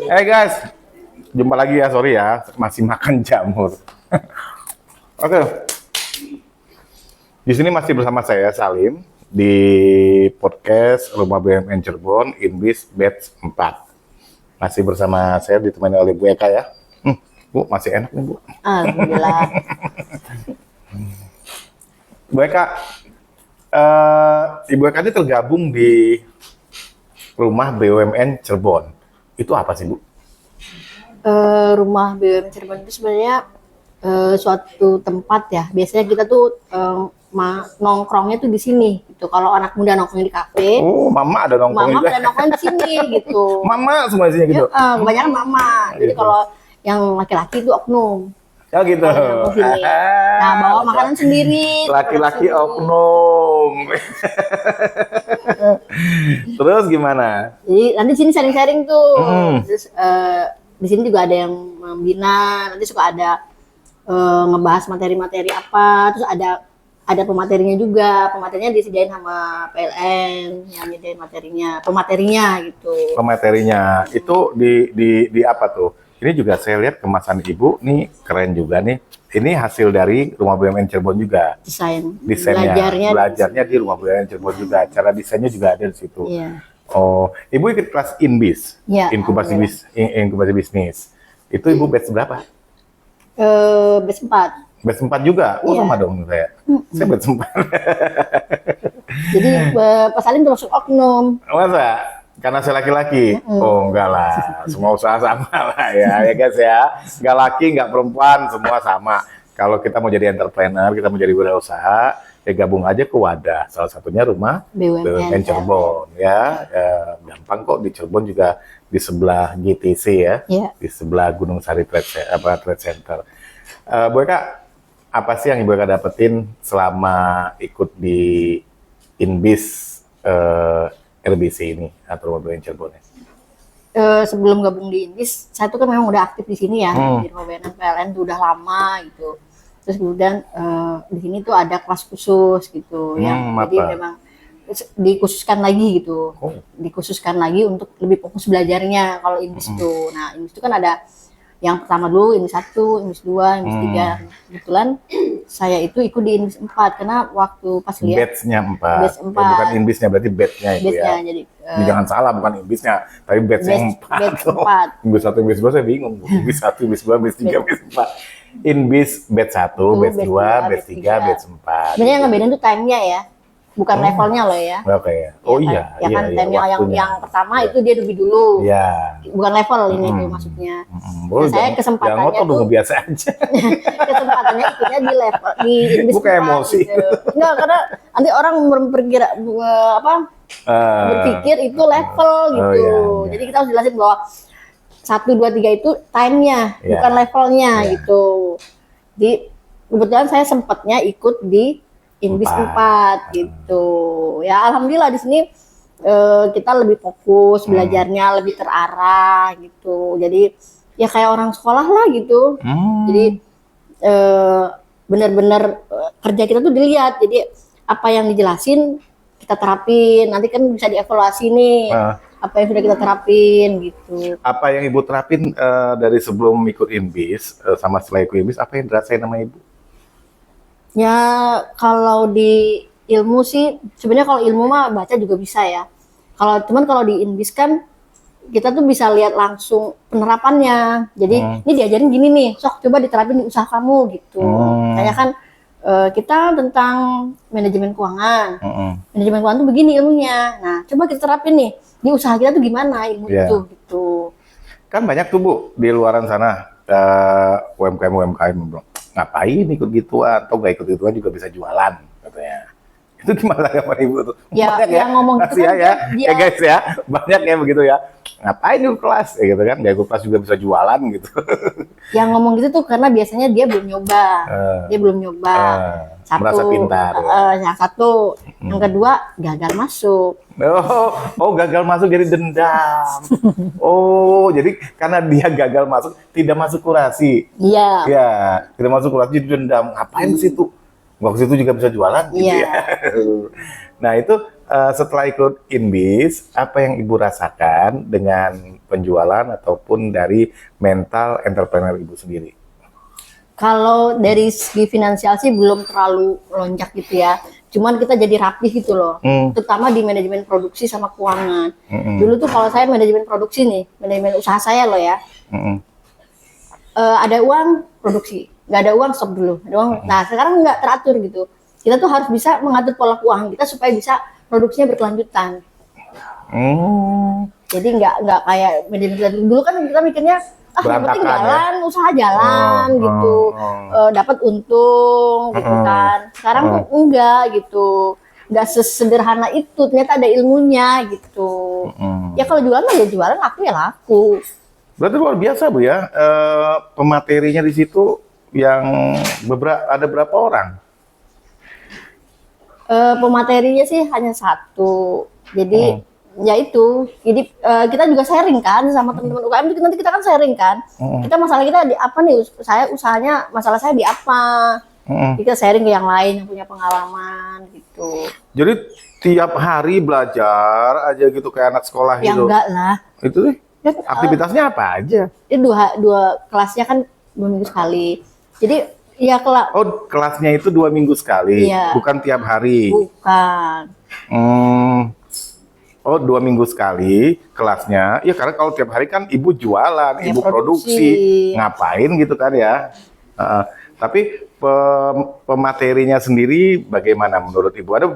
Guys, jumpa lagi ya, sorry ya, masih makan jamur. Oke, di sini masih bersama saya Salim di podcast Rumah BUMN Cirebon Inbis Batch 4. Masih bersama saya ditemani oleh Bu Eka ya. Bu, masih enak nih Bu. Alhamdulillah. Bu Eka, Ibu Eka ini tergabung di Rumah BUMN Cirebon. Itu apa sih Bu? Rumah BUMN Cirebon itu sebenarnya suatu tempat ya. Biasanya kita tuh nongkrongnya tuh di sini gitu. Kalau anak muda nongkrong di kafe, Oh, Mama ada nongkrong mama juga. pada nongkrong di sini gitu. Mama semua isinya gitu. Kebanyakan mama. Jadi Gitu. kalau yang laki-laki itu oknum. Oh gitu. Nongkrong sini. Nah, bawa makanan sendiri. Laki-laki Terus oknum. Terus gimana? Jadi nanti sini sharing-sharing tuh. Hmm. Terus di sini juga ada yang membina. Nanti suka ada ngebahas materi-materi apa. Terus ada pematerinya juga. Pematerinya disediain sama PLN yang nyediain pematerinya gitu. Pematerinya itu di apa tuh? Ini juga saya lihat kemasan Ibu nih keren juga nih. Ini hasil dari Rumah BUMN Cirebon juga. Desainnya. Belajarnya di Rumah BUMN Cirebon juga. Cara desainnya juga ada di situ. Iya. Oh, Ibu ikut kelas Inbis, Iya, inkubasi bisnis. Itu Ibu batch berapa? Batch 4. Batch 4 juga? Oh, Iya. sama dong saya. Saya batch 4. Jadi Pak Salim termasuk oknum. Masa? Karena saya laki-laki? Oh, enggak lah. Semua usaha sama lah ya guys ya. Enggak laki, enggak perempuan, semua sama. Kalau kita mau jadi entrepreneur, kita mau jadi wirausaha, ya gabung aja ke wadah. Salah satunya Rumah BUMN Cirebon ya. Gampang kok, di Cirebon juga di sebelah GTC ya. Iya. Di sebelah Gunung Sari Trade Center. Bu Eka, apa sih yang Ibu Eka dapetin selama ikut di Inbis RBC ini atau Rumah BUMN Cirebon ya? Sebelum gabung di Inbis, saya tuh kan memang udah aktif di sini ya, di Rumah BUMN PLN tuh udah lama gitu. Terus kemudian di sini tuh ada kelas khusus gitu, yang jadi memang dikhususkan lagi gitu, dikhususkan lagi untuk lebih fokus belajarnya kalau Inbis tuh. Nah, Inbis itu kan ada yang pertama dulu, Inbis 1, Inbis 2, Inbis 3. Kebetulan saya itu ikut di Inbis 4 karena waktu pas lihat Batch-nya 4. Batch 4. Ya, bukan Inbisnya, berarti batch-nya itu batch-nya, ya. jadi Ini jangan salah, bukan Inbisnya, tapi batch-nya 4. batch 4. Inbis 1, Inbis 2 saya bingung. Inbis 1, Inbis 2, Inbis 3, Inbis 4. Inbis batch 1, batch 2, batch 3, batch 4. Sebenarnya yang ngebedain tuh time-nya ya. Bukan levelnya loh ya. Oke. Oh iya, Ya kan iya, time-nya waktunya. yang pertama itu dia lebih dulu. Iya. Bukan level ini tuh maksudnya. Boleh, saya kesempatannya jangan ngotot tuh dong, biasa aja. kesempatannya ikutnya di level di Inbis Gue kayak 4 emosi. gitu. Enggak, karena nanti orang berpikir itu level gitu. iya. Jadi kita harus jelasin bahwa 1, 2, 3 itu time-nya, Iya. bukan levelnya Iya. gitu. Jadi kebetulan saya sempatnya ikut di Inbis 4 gitu. Ya alhamdulillah di sini kita lebih fokus belajarnya, lebih terarah gitu. Jadi ya kayak orang sekolah lah gitu. Jadi benar-benar kerja kita tuh dilihat. Jadi apa yang dijelasin kita terapin. Nanti kan bisa dievaluasi nih. Apa yang sudah kita terapin gitu. Apa yang Ibu terapin dari sebelum ikut Inbis sama setelah ikut Inbis, apa yang dirasain sama Ibu? Ya kalau di ilmu sih sebenarnya kalau ilmu mah baca juga bisa ya. Kalau di Inbis kan kita tuh bisa lihat langsung penerapannya. Jadi ini diajarin gini nih, sok coba diterapin di usaha kamu gitu. Kayak kan kita tentang manajemen keuangan. Manajemen keuangan tuh begini ilmunya. Nah, coba kita terapin nih di usaha kita tuh gimana ilmu itu gitu. Kan banyak tuh Bu di luaran sana UMKM ngapain ikut gituan atau nggak ikut gituan juga bisa jualan katanya. Itu gimana ya Pak Ibu tuh? Ya, banyak yang ngomong gitu kan ya guys ya, banyak ya begitu ya. Ngapain ikut kelas ya gitu kan? Nggak ikut kelas juga bisa jualan gitu. Yang ngomong gitu tuh karena biasanya dia belum nyoba. Dia belum nyoba. Merasa pintar. Yang satu, yang kedua gagal masuk. Oh gagal masuk jadi dendam. Oh jadi karena dia gagal masuk tidak masuk kurasi. Iya. Ya tidak masuk kurasi jadi dendam. Ngapain ke situ? Nggak ke situ juga bisa jualan gitu ya. Nah itu setelah ikut Inbis, apa yang Ibu rasakan dengan penjualan ataupun dari mental entrepreneur Ibu sendiri? Kalau dari segi finansial sih belum terlalu lonjak gitu ya. Cuman kita jadi rapih gitu loh. Terutama di manajemen produksi sama keuangan. Dulu tuh kalau saya manajemen produksi nih, manajemen usaha saya loh ya. Ada uang produksi, nggak ada uang stop dulu. Ada uang. Nah sekarang nggak teratur gitu. Kita tuh harus bisa mengatur pola keuangan kita supaya bisa produksinya berkelanjutan. Jadi nggak kayak manajemen dulu kan kita mikirnya yang penting jalan, ya? Usaha jalan gitu, dapat untung gitu kan. Sekarang tuh enggak gitu, nggak sesederhana itu. Ternyata ada ilmunya gitu. Ya kalau jualan mah ya jualan, laku ya laku. Berarti luar biasa Bu ya, pematerinya di situ yang ada berapa orang? Pematerinya sih hanya satu, jadi ya itu. Jadi kita juga sharing kan sama teman-teman UKM itu, nanti kita kan sharing kan. Kita masalah kita di apa nih? Saya usahanya, masalah saya di apa? Kita sharing ke yang lain yang punya pengalaman gitu. Jadi tiap hari belajar aja gitu kayak anak sekolah ya gitu? Enggak lah. Itu sih aktivitasnya apa aja? Itu dua kelasnya kan 2 minggu sekali. Jadi ya kelasnya itu 2 minggu sekali, iya. Bukan tiap hari? Bukan. 2 minggu sekali kelasnya. Ya karena kalau tiap hari kan Ibu jualan, ya, Ibu produksi, ngapain gitu kan ya. Tapi pematerinya sendiri bagaimana menurut Ibu? Ada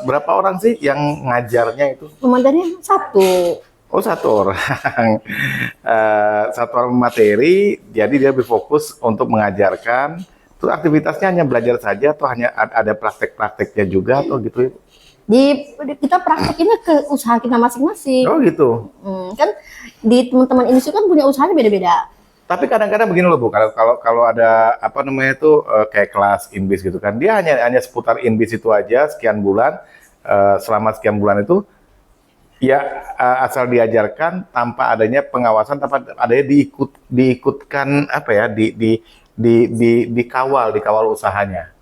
berapa orang sih yang ngajarnya itu? Pematerinya satu. Oh, satu orang. Satu orang materi, jadi dia berfokus untuk mengajarkan. Itu aktivitasnya hanya belajar saja atau hanya ada praktek-prakteknya juga atau gitu? Kita praktekinnya ke usaha kita masing-masing. Oh gitu. Kan di teman-teman industri kan punya usahanya beda-beda. Tapi kadang-kadang begini loh Bu, kalau ada apa namanya itu kayak kelas Inbis gitu kan, dia hanya seputar Inbis itu aja sekian bulan, selama sekian bulan itu ya asal diajarkan tanpa adanya pengawasan, tanpa adanya diikutkan apa ya, dikawal usahanya.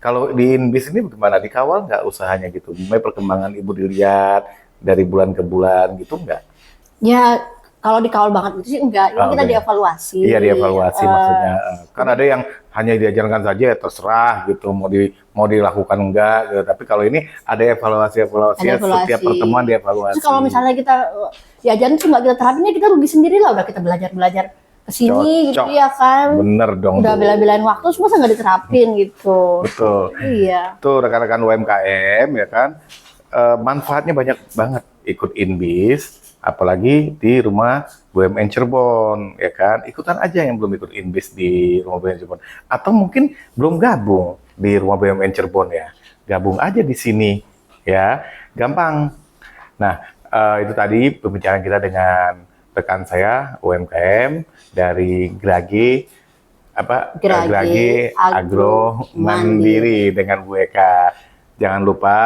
Kalau di Inbis ini bagaimana, dikawal nggak usahanya gitu? Mulai perkembangan Ibu dilihat dari bulan ke bulan gitu nggak? Ya kalau dikawal banget itu sih enggak. Ini kita dievaluasi. Iya, dievaluasi maksudnya. Kan ada yang hanya diajarkan saja ya terserah gitu, mau dilakukan enggak gitu. Tapi kalau ini ada evaluasi. Setiap pertemuan dievaluasi. Terus kalau misalnya kita diajarin cuma kita terapin, kita rugi sendiri lah. Udah kita belajar kesini gitu ya kan. Bener dong. Udah bela-belain waktu, semua nggak diterapin gitu. Betul. Iya. Tuh rekan-rekan UMKM ya kan, manfaatnya banyak banget ikut Inbis, apalagi di rumah BUMN Cirebon ya kan. Ikutan aja yang belum ikut Inbis di rumah BUMN Cirebon, atau mungkin belum gabung di rumah BUMN Cirebon ya, gabung aja di sini ya, gampang. Nah itu tadi pembicaraan kita dengan rekan saya UMKM dari Grage Agro Mandiri dengan Bu Eka. Jangan lupa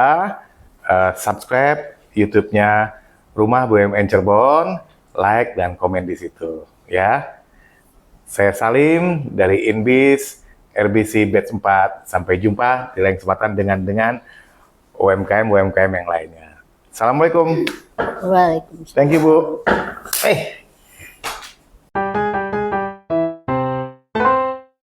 subscribe YouTube-nya Rumah BUMN Cirebon, like dan komen di situ ya. Saya Salim dari Inbis RBC Batch 4. Sampai jumpa di lain kesempatan dengan UMKM yang lainnya. Assalamualaikum. Waalaikumsalam. Thank you Bu.